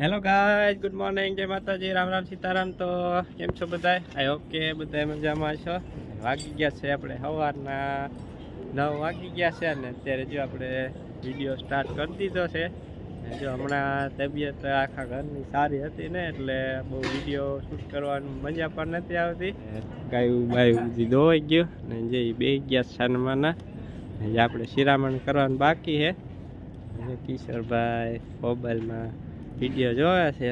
Hello guys, good morning, જય માતાજી, રામ રામ સીતારામ. તો કેમ છો બધાય? આઈ હોપ કે બધા મજામાં છો. વાગી ગયા છે આપણે સવારના 9 વાગી ગયા છે અને અત્યારે જો આપણે વિડીયો સ્ટાર્ટ કરી દીધો છે. જો હમણાં તબિયત આખા ઘરની સારી હતી ને એટલે બહુ વિડીયો શૂટ કરવાની મજા પણ નથી આવતી. ગાયું બાયું ધોવાઈ ગયું ને જે બે ગયા છાનમાંના જે આપણે શિરામણ કરવાનું બાકી છે. કિશોરભાઈ મોબાઈલમાં વિડીયો જોયા છે.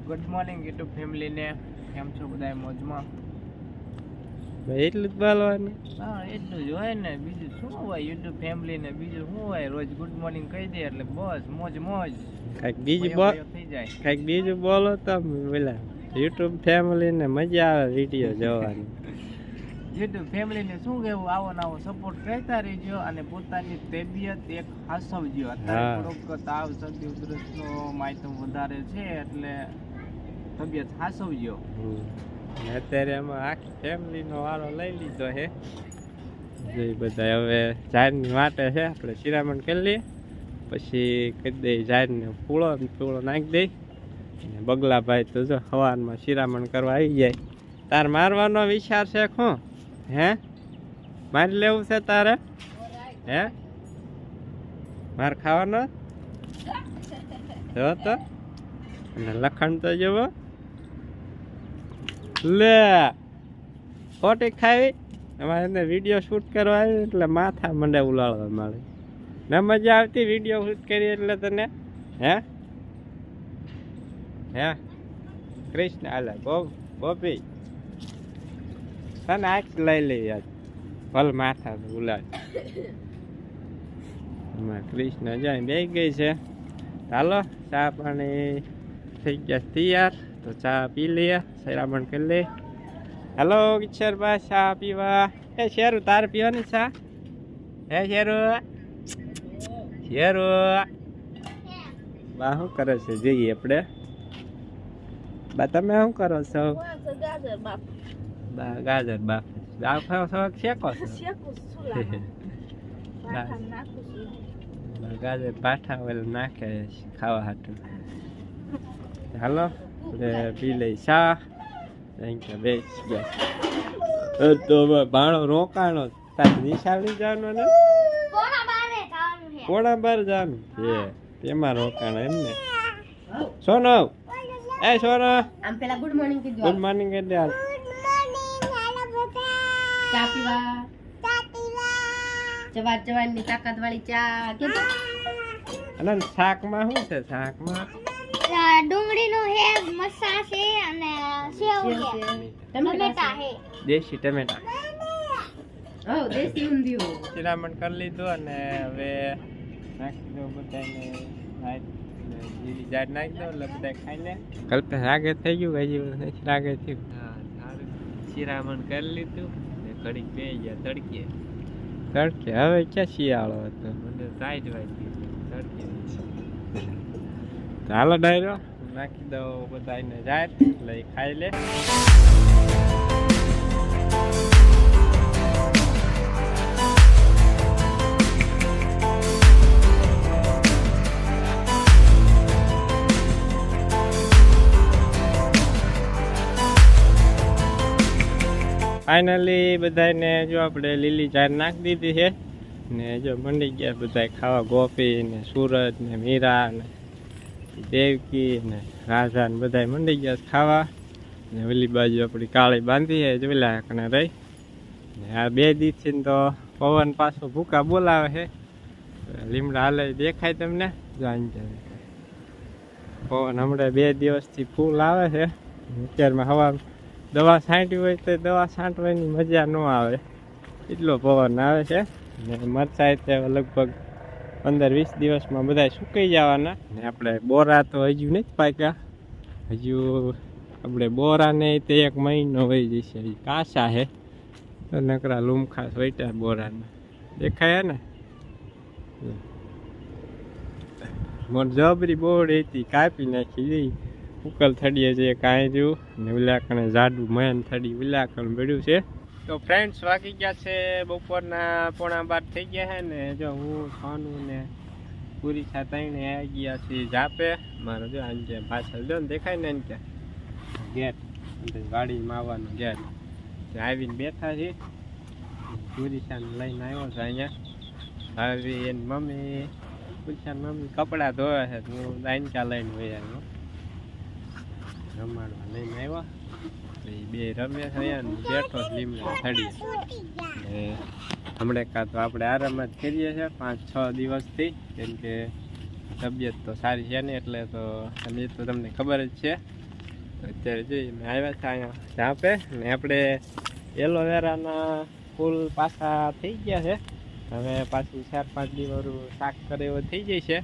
ગુડ મોર્નિંગ યુટ્યુબ ફેમિલીને, કેમ છો બધા મોજમાં? એટલું જ બોલવાનું. હા, એટલું જ હોય ને, બીજું શું હોય યુટ્યુબ ફેમિલીને, બીજું શું હોય? રોજ ગુડ મોર્નિંગ કહી દે એટલે બસ મોજ મોજ. કાંઈક બીજું બોલ, થઈ જાય. કાંઈક બીજું બોલો તો પેલા યુટ્યુબ ફેમિલીને મજા આવે વિડીયો જોવાની. યુટ્યુબ ફેમિલીને શું કહેવું, આવો ને આવો સપોર્ટ કરતા રહેજો અને પોતાની તબિયત એક હાસવજો. અત્યારે થોડોક તાવ, શરદી, ઉધરસનો માયતમ વધારે છે એટલે તબિયત હાસવજો. અત્યારે એમાં આખી ફેમિલીનો વારો લઈ લીધો છે. જે બધા હવે ઝાડની વાટે છે, આપણે શિરામણ કરી લઈએ પછી કરી દઈએ ઝાડને પૂળો નાખી દઈ. બગલાભાઈ તો જો સવારમાં શિરામણ કરવા આવી જાય. તાર મારવાનો વિચાર છે શું? હે, મારી લેવું છે તારે? હે, માર ખાવાનો જો તો અને લખણ તો જુઓ લે ખોટી ખાવી. અમારે એને વિડીયો શૂટ કરવા આવ્યું એટલે માથા મંડે ઉલાળવા મળે. ન મજા આવતી વિડીયો શૂટ કરી એટલે તને? હે હે કૃષ્ણ આલે બોબી તને આખ લઈ લઈ યાર ભલ માથા ઉલાળ. કૃષ્ણ જાય બે ગઈ છે. ચાલો ચા પાણી થઈ ગયા તૈયાર, તો ચા પી લઈએ, શિરામણ કરી લઈએ. હેલો કિશોરભાઈ, ચા પીવા? એ શેરું, તારે પીવાની ચા? હે શેરું? શેરું બા શું કરે છે જોઈએ આપણે. બા તમે શું કરો છો? ગાજર બાપ શેકો છો? ગાજર પાઠા ઓલા નાખે ખાવા હાટું. હાલો પી લઈ ચા. બેસ ગયા તો ભાણો રોકાણો. તારે નિશાળી જવાનું ને પોણા 12 જવાનું છે, તેમાં રોકાણ એમ ને. સોનો એ સોનો આમ પેલા ગુડ મોર્નિંગ કીધું. ગુડ મોર્નિંગ કહી દે. ચા પીવા જવાની તાકાત વાળી ચા કીધું. અને શાકમાં શું છે? શાકમાં ડુંગળીનો હે, મરચાં છે અને સેવ છે, ટમેટા છે, દેશી ટમેટા. ઓ દેશી ઊંધિયું. શિરામણ કરી લીધું અને હવે નાખી દો બધાને ઝાડ નાખી દો એટલે બધા ખાઈ લે. કલ્પના રાગે થઈ ગયું, હજી નથી રાગે થયું. હા સારું, શિરામણ કરી લીધું ને ઘડીક બે ગયા તડકે. હવે ક્યાં શિયાળો હતો, મને સાઈડ વાગી તડકે. ચાલો ડાયરો નાખી દો બધાને ઝાડ એટલે ખાઈ લે. ફાઇનલી બધાને જો આપણે લીલી ચાર નાખી દીધી છે ને જો મંડી ગયા બધા ખાવા. ગોપી ને સુરત ને મીરા ને દેવકી ને રાજા ને બધા મંડી ગયા ખાવા. ને ઓલી બાજુ આપણી કાળી બાંધી છે જોઈલા કને રહી. ને આ 2 દિવસથી તો પવન પાછો ભૂકા બોલાવે છે. લીમડા હાલે દેખાય તમને? જાણી જાય પવન હમણાં 2 દિવસથી ફૂલ આવે છે. અત્યારમાં હવા દવા છાંટી હોય તો દવા છાંટવાની મજા ન આવે, એટલો પવન આવે છે. ને મરચાં તે લગભગ 15-20 દિવસમાં બધા સુકાઈ જવાના. ને આપણે બોરા તો હજુ નથી પાક્યા. હજુ આપણે બોરાને તે 1 મહિનો વહી જશે. કાચા છે તો નકરા લૂમખાસ વૈટા બોરાને દેખાય ને. મોર જબરી બોર હતી, કાપી નાખી. ઉકલ થડીએ છે કાંઈ જેવું ને ઉલાકણે જાડું મહેન થડી ઉલાકણ પડ્યું છે. તો ફ્રેન્ડ્સ વાગી ગયા છે બપોરના 11:15 થઈ ગયા છે ને જો હું સોનું ને પૂરી છાતાઈને આવી ગયા છીએ જાપે. મારો જો આમ કે પાછળ જો ને દેખાય ને એમ કે ગેટ ગાડીમાં આવવાનું ગેટ આવીને બેઠા છીએ. પૂરી છાને લઈને આવ્યો છે અહીંયા. હવે એની મમ્મી પૂરી છાની મમ્મી કપડાં ધોવે છે. હું દાનકા લઈને વહી આવ્યો રમાડવા લઈને આવ્યો. બે રમે છે અહીંયા બેઠો લીમડા થડી. હમણાં કાં તો આપણે આરામ જ કરીએ છીએ 5-6 દિવસથી, કેમ કે તબિયત તો સારી છે ને એટલે તો તબિયત તો તમને ખબર જ છે. અત્યારે જોઈએ મેં આવ્યા છે અહીંયા ઝાપે ને આપણે એલોવેરાના ફૂલ પાછા થઈ ગયા છે. હવે પાછું 4-5 દિવસનું શાક કરે એવો થઈ જાય છે.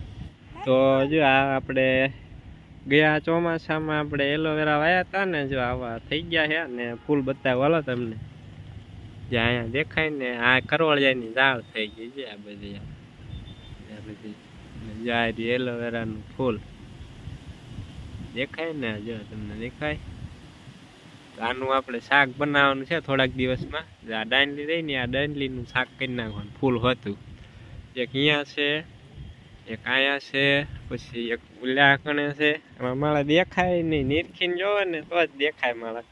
તો જો આ આપણે ગયા ચોમાસામાં આપણે એલોવેરા વાયા હતા ને, જો આવા થઈ ગયા છે. અને ફૂલ બતાવો હાલો તમને, જે અહીંયા દેખાય ને આ કરવળિયાની ઝાડ થઈ ગઈ છે. આ બધી જારી એલોવેરાનું ફૂલ દેખાય ને, જો તમને દેખાય. આનું આપણે શાક બનાવવાનું છે થોડાક દિવસમાં. આ દાંડલી રહી ને આ દાંડલીનું શાક કરી નાખવાનું. ફૂલ હતું એક અહીંયા છે, એક અહીંયા છે, પછી એક ઉલ્યા કણે છે. એમાં માળા દેખાય નહીં, નીરખીને જોવે ને તો જ દેખાય માળા.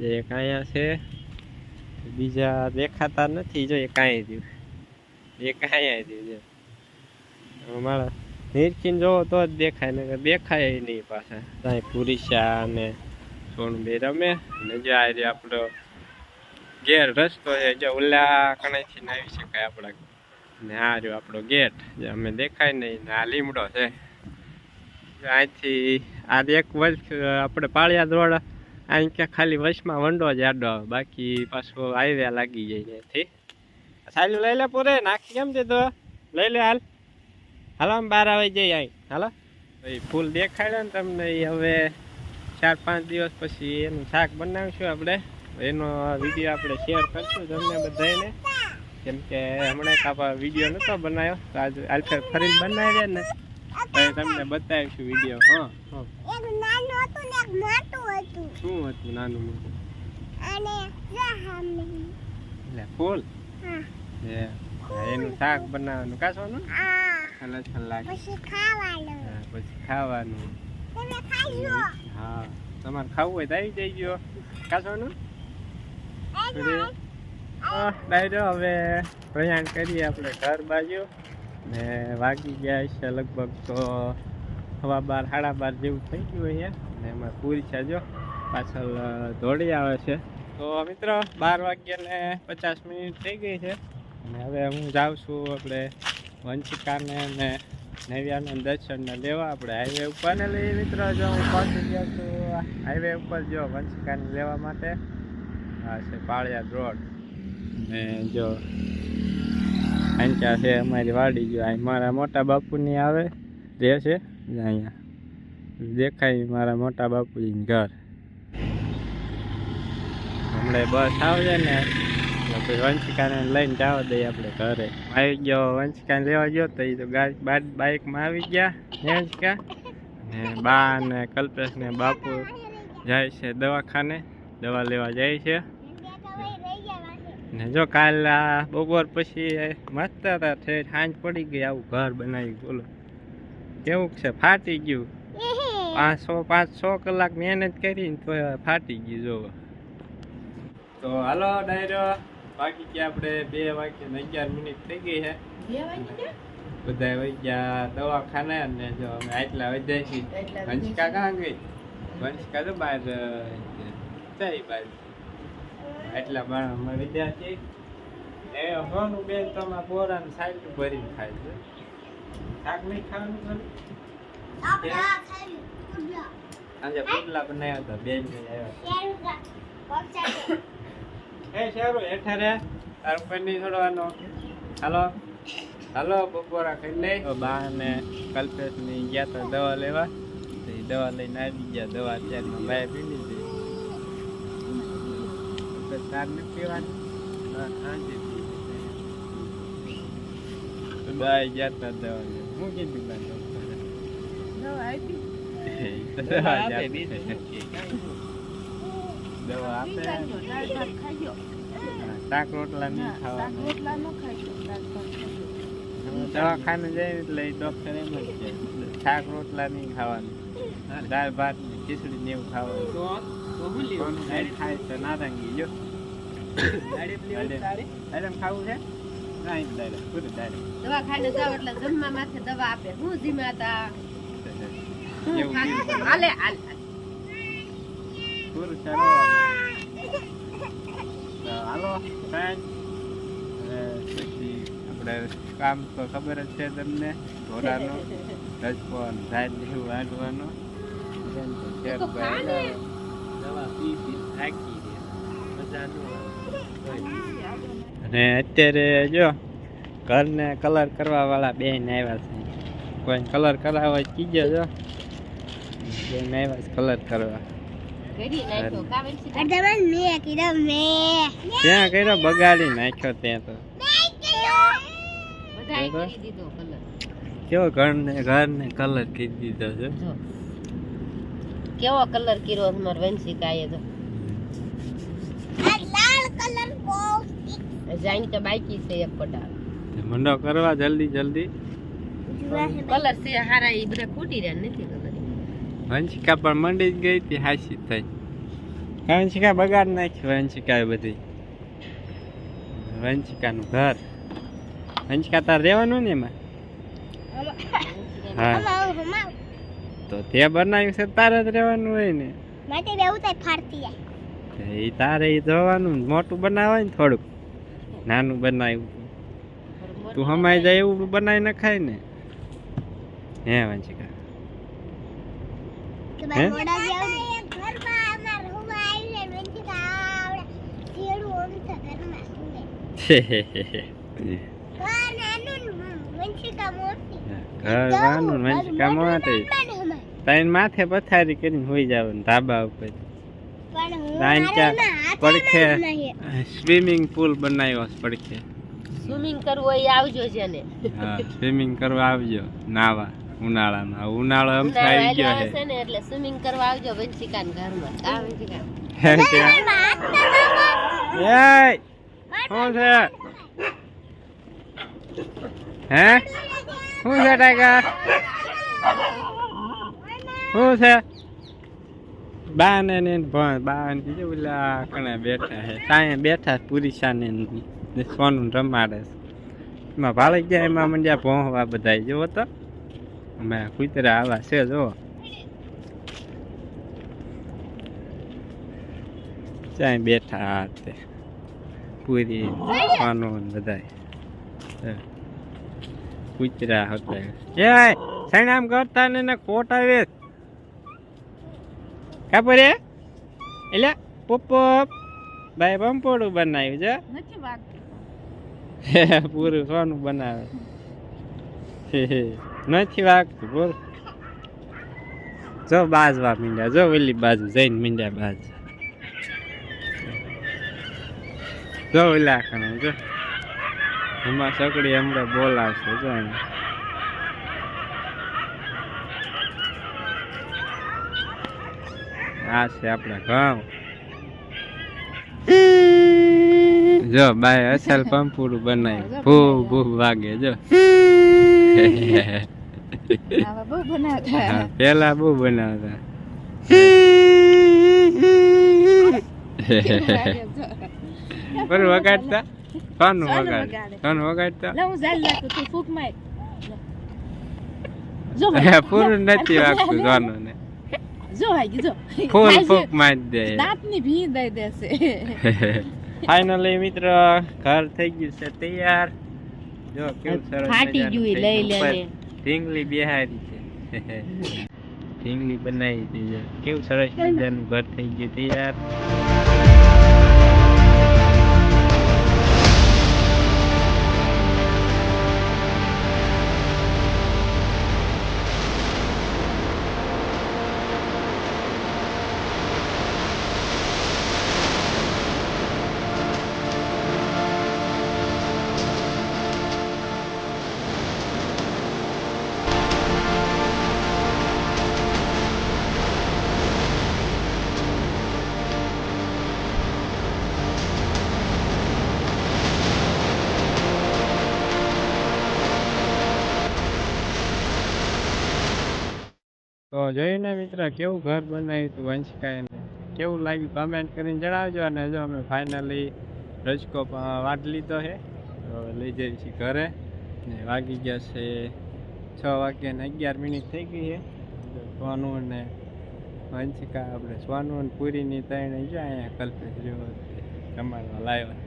એક અહીંયા છે, બીજા દેખાતા નથી. જો એક અહીંયા રહ્યું, એક અહીંયા રહ્યું. જો માળા નીરખીને જોવો તો જ દેખાય ને દેખાય નહીં પાછા. ત્યાં પુરીશા ને સોનું બે રમે ને જો આ આપણો ઘેર રસ્તો છે. જો ઉલ્લા કણેથી આવી શકાય આપણા ને આ રહ્યો આપણો ગેટ જે અમે દેખાય નહીં ને આ લીમડો છે. અહીંથી આ એક વર્ષ આપણે પાળિયા દોડ અહીં ક્યાં ખાલી વર્ષમાં વંડો જ આડો આવે, બાકી પાછો હાઈવે લાગી જાય ત્યાંથી. સાલું લઈ લે પૂરે નાખી કેમ દીધો, લઈ લે હાલ હાલો આમ બહાર આવી જાય અહીં હાલો. એ ફૂલ દેખાડ્યા ને તમને. હવે 4-5 દિવસ પછી એનું શાક બનાવીશું આપણે. એનો વિડીયો આપણે શેર કરશું તમને બધાને, કેમ કે હમણાં આપણે વિડીયો નહોતો બનાવ્યો તો આજે આલ્ફેર ફરીને બનાવીએ ને તો તમને બતાવીશું વિડીયો. હા એક નાનું હતું ને એક મોટું હતું. શું હતું નાનું મોટું? અને એટલે ફૂલ. હા એનું શાક બનાવવાનું કાસવાનું આ લસણ લાગે પછી ખાવાનું. પછી ખાવાનું. તમે ખાઈ લો. હા તમારે ખાવું હોય તો આવી જઈ ગયો કાસવાનું. ડાયરો હવે પ્રયાણ કરીએ આપણે ઘર બાજુ ને વાગી ગયા છે લગભગ તો 12:30 જેવું થઈ ગયું અહીંયા. ને એમાં પૂરી છે જો પાછળ દોડી આવે છે. તો મિત્રો 12:50 થઈ ગઈ છે અને હવે હું જાઉં છું આપણે વંશિકાને ને નવ્યાને દર્શનને લેવા. આપણે હાઈવે ઉપર ને લઈએ મિત્રો. જો હું પહોંચી ગયો છું હાઈવે ઉપર જો વંશિકાને લેવા માટે. આ છે પાળિયાદ રોડ ને જો અહીંયા છે અમારી વાડી. જો અહીં મારા મોટા બાપુની આવે રહે છે, અહીંયા દેખાય મારા મોટા બાપુજીનું ઘર. હમણાં બસ આવજે ને પછી વંશિકાને લઈને જવા દઈએ આપણે ઘરે. આવી ગયો વંશિકાને લેવા ગયો તો એ તો બાઇકમાં આવી ગયા વંશિકા ને બા ને કલ્પેશ ને બાપુ જાય છે દવાખાને, દવા લેવા જાય છે. ને જો કાલ બપોર પછી મસ્ત હતા, સાંજ પડી ગઈ આવું ઘર બનાવી. બોલો કેવું છે, ફાટી ગયું. 500 કલાક મહેનત કરીને તો ફાટી ગયું. જોવો તો હાલો ડાયરો બાકી ગયા આપણે 2:11 થઈ ગઈ છે. બધા વહી ગયા દવાખાને અને જો અમે આટલા વધ્યા છીએ. વંશિકા કાં ગઈ? વંશિકા તો બહાર જાય બહાર એટલા બાળમાં વિદ્યા છે. એ હોનું બેન તમારા પોરાનું સાઈડ ભરીને ખાય છે. શાક નહીં ખાવાનું આજે પુડલા બનાવ્યા હતા બેન આવ્યા. એ શેરું હેઠે રે તારું પનીર છોડવાનો. હાલો હાલો બપોરા ખાઈ લઈ. બા ને કલ્પેશ ની ગયા હતા દવા લેવા, તો એ દવા લઈને આવી ગયા. દવા અત્યારમાં બાય પી લીધી. તાર નથી પીવાની બાય ગયા હતા દવા હું કીધું દવા આપે. શાક રોટલા નહીં ખાવા. દવાખાને જાય એટલે ડોક્ટર એમ જ કહે શાક રોટલા નહીં ખાવાનું દાળ ભાત ને ખીચડી ને એવું ખાવાનું કોણ ખાય તો નારંગી જો દાડમ ખાવું છે ના દાડમ પૂરું દાડમ દવાખાને જાવ એટલે જમવા માથે દવા આપે હું જીમાતા એવું હાલે હાલ પૂરું ચાલો હાલો ફ્રેન્ડ પછી આપણે કામ તો ખબર જ છે તમને ઘોડાનું રજપોન ઝાડ જેવું વાળવાનું અને અત્યારે જો ઘરને કલર કરવા વાળા બેન આવ્યા છે કોઈ કલર કરાવવા હોય કીજો જો બેન આવ્યા છે કલર કરવા ઘડી નાખ્યો કાવેલ સીધા અડધા મે કીધો મે ત્યાં કર્યો બગાડી નાખ્યો ત્યાં તો બધાય કરી દીધો કલર કેવો ઘરને કલર કરી દીધો છે જો કેવો કલર કર્યો તમાર વંશિકાએ તો આ લાલ કલર બહુ જાઈન તો બાકી છે એક પટા મંડો કરવા જલ્દી જલ્દી કલર છે હારા ઈ બધા ફૂટી રહ્યા નથી કલર વંશિકા પણ મંડી જ ગઈ હતી હાસી થઈ વંશિકા બગાડ નાખી વંશિકા બધી વંશિકાનું ઘર વંશિકા તાર રહેવાનું ને એમાં હા હમાવ તો તે બનાવ્યું છે તારે જ રહેવાનું હોય ને માટે બેવું તો ફાડતી જાય એ તારે એ જોવાનું મોટું બનાવાય ને થોડુંક નાનું બનાવ્યું તું હમાઈ જાય એવું બનાવી નખાય ને હે વંશિકા કે ભાઈ મોડા જાવ ઘરમાં અમાર રૂમમાં આવીને વેંચી આવડે થેડું ઓમ તો ઘરમાં સુંગે ઘર નાનું વેંચી કા મોટી ઘર નાનું વંશિકા મોટી તાઈને માથે પથારી કરીને હોઈ જવાનું ધાબા ઉપર પણ હું તાઈને મારા ત્યાં પડખે સ્વિમિંગ પુલ બનાવ્યો છે પડખે સ્વિમિંગ કરવું હોય આવજો છે ને હા સ્વિમિંગ કરવા આવજો નાવા ઉનાળામાં ઉનાળો આમ ઉનાળો આવી ગયો આવે છે છે ને એટલે સ્વિમિંગ કરવા આવજો વંશિકાના ઘરમાં કા વંશિકા એય શું છે હે શું છે ટાઈગર શું છે બાને ને બાને કીધું ઓલા કણે બેઠા છે કાંઈ બેઠા પૂરી શાને સોનું રમાડે છે એમાં ભાળી ગયા એમાં મંડ્યા ભોંહવા બધા જોવો તો અમે કુતરા આવા છે જો ત્યાં બેઠા તે પૂરી સોનું બધા કુતરા હતા એ સણામ કરતા ને કોટ આવે કાપરે એટલે પપ્પો ભાઈ પંપોડું બનાવ્યું છે નથી વાગતું પૂરું સોનું બનાવે નથી વાગતું બોલ જો બાજવા મીંડ્યા જો ઓલી બાજુ જઈને મીંડ્યા બાજુ જો ઓલા કણે જો એમાં સકડી હમણાં બોલાવશે જો એને આ છે આપણા ઘઉં જો બાય અસલ પંપુડું બનાવ્યું ભૂ ભૂ વાગે જો બહુ બનાવતા હા, પેલા બહુ બનાવતા પર વગાડતા કોનું વગાડતા હું જાલ લાગતું તું ફૂક માર પૂરું નથી વાગતું સોનું ને જો હાઈ જો ફૂલ ફૂક મારી દે દાંતની ભી દઈ દેશે ફાઇનલી મિત્ર ઘર થઈ ગયું છે તૈયાર જો કેવું સરસ ફાટી મજાનું ગયું થઈ લઈ ગયું. લેને. ઉપર ઢીંગલી બેહારી છે ઢીંગલી બનાવી દીધી કેવું સરસ મજાનું ઘર થઈ ગયું તૈયાર જોયું ને મિત્ર કેવું ઘર બનાવ્યું હતું વંશિકાએ, કેવું લાગ્યું કમેન્ટ કરીને જણાવજો. અને જો અમે ફાઇનલી રજકો વાટ લીધો છે, તો હવે લઈ જઈએ છીએ ઘરે. ને વાગી ગયા છે 6 વાગ્યા ને 11 મિનિટ થઈ ગઈ છે. સોનું અને વંશિકા આપણે સોનું અને પૂરીની ત્રણે જો અહીંયા કલ્પેશ જેવો જમાડવા લાવ્યા.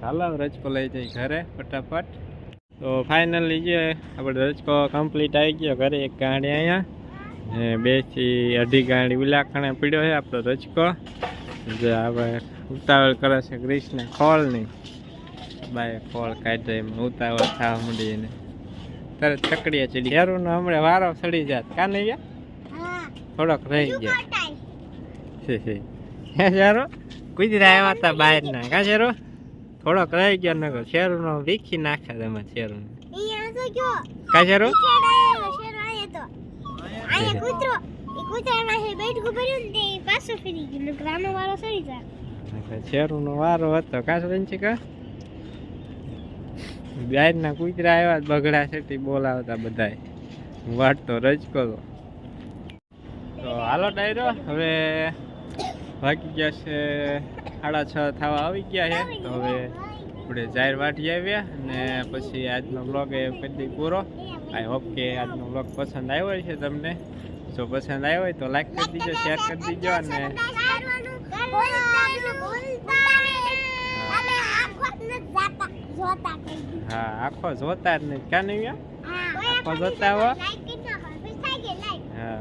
હાલો રજકો લઈ જઈ ઘરે ફટાફટ. તો ફાઇનલી જે આપણે રજકો કમ્પ્લીટ આવી ગયો ઘરે. એક ગાડી અહીંયા ને 2 થી 2.5 ગાડી ઉલાખણે પીડ્યો છે આપણો રજકો. જે આપણે ઉતાવળ કરે છે ગ્રીસને ખોળની, બાય ખોળ કાઢે એમ ઉતાવળ થવા માંડી એને તરત ચકડીએ ચડી. હેરુનો હમણાં વારો સડી જાત કા નહીં ગયા, હા થોડોક રહી બીજું ગયા કોટાય. છે. હે શેરો કુતરા આવ્યા હતા બહારના કા શેરો, થોડોક રહી ગયો નગર શેરુનો વીખી નાખે તમે શેરુને અહીંયા તો કયો કા શેરો. છેડાયેલો શેરો આયા તો આયા કૂતરો એ કૂતરામાં હે બેઠું ભર્યું ને તે પાછો ફરી ગયો ને ગ્રામનો વાળો સડી જાય. શેરુનો વારો હતો કા વંશિકા. બહારના કૂતરા આવ્યા બગડા સેટી બોલાવતા બધાય વાટતો રજકો તો. તો હાલો ડાયરો હવે વાગી ગયા છે 6:30 થવા આવી ગયા છે. તો હવે આપણે જાહેર વાટી આવ્યા અને પછી આજનો બ્લોગ એ કરી પૂરો. આઈ હોપ કે આજનો બ્લોગ પસંદ આવ્યો છે તમને. જો પસંદ આવ્યો હોય તો લાઈક કરી દીજો, શેર કરી દીજો અને હા આખો જોતા જ નહીં ક્યાં નહીં આખો જોતા હો. હા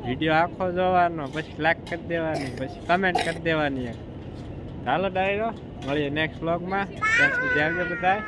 વિડીયો આખો જોવાનો, પછી લાઈક કરી દેવાની, પછી કમેન્ટ કરી દેવાની. ચાલો ડાયરો મળીએ નેક્સ્ટ બ્લોગમાં. ત્યાં સુધી આવજો બધા.